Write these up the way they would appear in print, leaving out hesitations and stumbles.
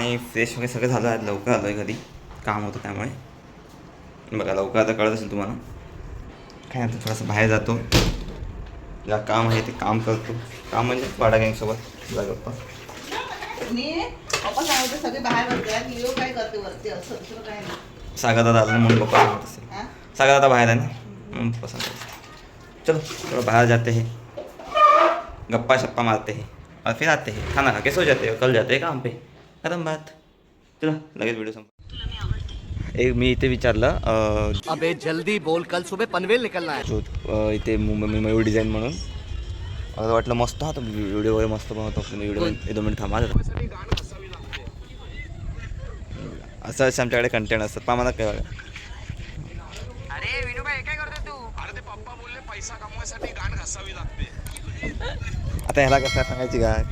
आणि फ्रेश वगैरे सगळं झालं. आज लवकर आलो आहे घरी, काम होतं त्यामुळे. बघा लवकर आता कळत असेल तुम्हाला. काय आता थोडंसं बाहेर जातो, ज्या काम आहे ते काम करतो. काम म्हणजे वाडा गँगसोबत तुला गप्पा. पप्पा सांगते सगळे बाहेर बसल्या की यो काय करते वरती, असं दुसरं काय नाही. सागर दादा आला म्हणून पप्पा सांगत असेल. सागर दादा बाहेर आहे ना म्हणून पप्पा सांगत असेल. चलो थोड़ा बाहर जाते हैं, गप्पा शप्पा मारते हैं और फिर आते हैं, खाना खा के सो जाते हैं, कल जाते हैं काम पे. खतम बात. चलो लगेच व्हिडिओ संप. एक मी इथे विचारलं अबे जल्दी बोल, कल सुबह पनवेल निकलना है. जो इथे मुंबई मयूर डिझाईन म्हणून मला वाटलं मस्त हा तो व्हिडिओ वगैरे मस्त बनवतो. व्हिडिओ 1-2 मिनिट थांबा. असं असं आमच्याकडे कंटेंट असतात. पा मला काय बघा. अरे विनू भाई काय करतो तू? अरे ते पप्पा बोलले पैसा कमवायसाठी गाण घासावी लागते. आता ह्याला कसं सांगायची काय.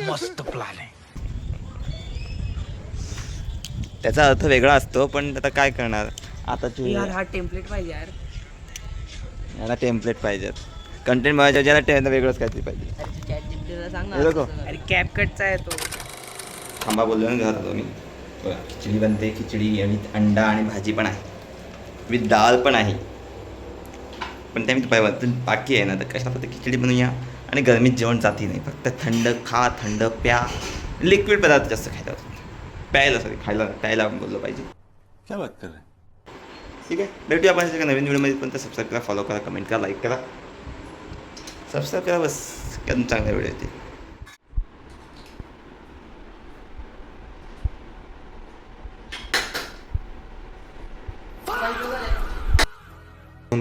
मस्त प्लॅन आहे. त्याचा अर्थ वेगळा असतो, पण आता काय करणार. आता यार हा टेम्पलेट पाहिजे यार. याला टेम्पलेट पाहिजेत. कंटेंट बनवायच्या ज्याला वेगळंच काहीतरी पाहिजे. सांग हे बघ. अरे कॅप कटचा आहे तो. थांबा बोललो ना घरात आलो मी. बघा खिचडी बनते. खिचडी आणि अंडा आणि भाजी पण आहे, विथ डाळ पण आहे. पण त्या मी पाहिजे बाकी आहे ना, तर कशा पद्धती खिचडी बनवूया. आणि गरमीत जेवण जाती नाही, फक्त थंड खा, थंड प्या. लिक्विड पदार्थ जास्त खायला, प्यायला सॉरी खायला प्यायला बोललो पाहिजे. क्या बात कर रहे हैं? ठीक आहे, भेटूया आपण सगळ्या नवीन व्हिडिओमध्ये. पण तर सबस्क्राईब करा, फॉलो करा, कमेंट करा, लाईक करा, सबस्क्राईब करा. बस एकदम चांगला व्हिडिओ येते.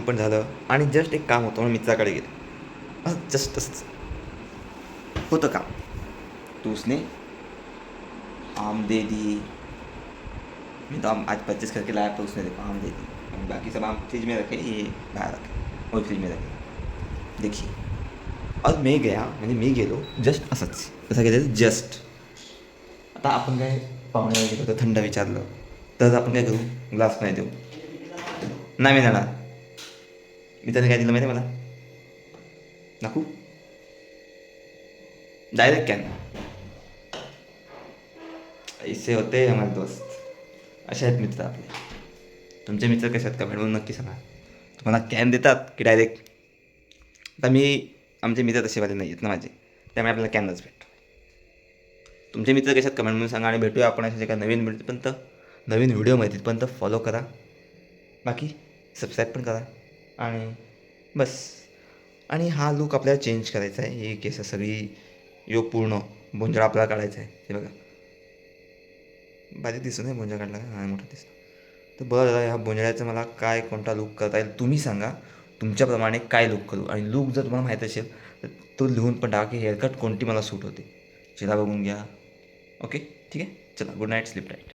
पण झालं आणि जस्ट एक काम होतं म्हणून मित्राकडे गेलं. असं जस्ट तसंच होतं काम. तो उसने आम दे दी. मैं तो आज परचेस करके लाया, तो उसने देखो आम दे दी. और बाकी सब आम फ्रिज में रखे, ये बाहर रखे और फ्रिज में रखे. देखिए और मैं गया, म्हणजे मी गेलो जस्ट असंच. कसं गेलं जस्ट. आता आपण काय पाहुण्याला गेलो तर थंड विचारलं तर आपण काय करू, ग्लास नाही देऊ. नाही मी जाणार. मी त्याने काय दिलं माहिती आहे मला, दाखवू डायरेक्ट कॅन. ऐसे होते हमारे दोस्त. असे आहेत मित्र आपले. तुमचे मित्र कसे आहेत कमेंट म्हणून नक्की सांगा. तुम्हाला कॅन देतात की डायरेक्ट. आता आमचे मित्र तसेवाले नाही आहेत ना माझे, त्यामुळे आपल्याला कॅनच भेटतो. तुमचे मित्र कसे आहेत कमेंट म्हणून सांगा. आणि भेटूया आपण अशा एका नवीन व्हिडिओमध्ये. तिथपर्यंत फॉलो करा, बाकी सबस्क्राईब पण करा. आणि बस. आणि हा लूक आपल्याला चेंज करायचा आहे. ही केस सगळी पूर्ण बोंजळा आपल्याला काढायचा आहे. हे बघा बारीक दिसतो नाही बोंजा काढला का, हा मोठा दिसतो. तर बरं ह्या बोंजळ्याचं मला काय कोणता लूक करता येईल तुम्ही सांगा. तुमच्याप्रमाणे काय लूक करू. आणि लूक जर तुम्हाला माहीत असेल तर तो लिहून पण टाका की हेअरकट कोणती मला सूट होते. चला बघून घ्या. ओके ठीक आहे, चला गुड नाईट, स्लीप टाईट.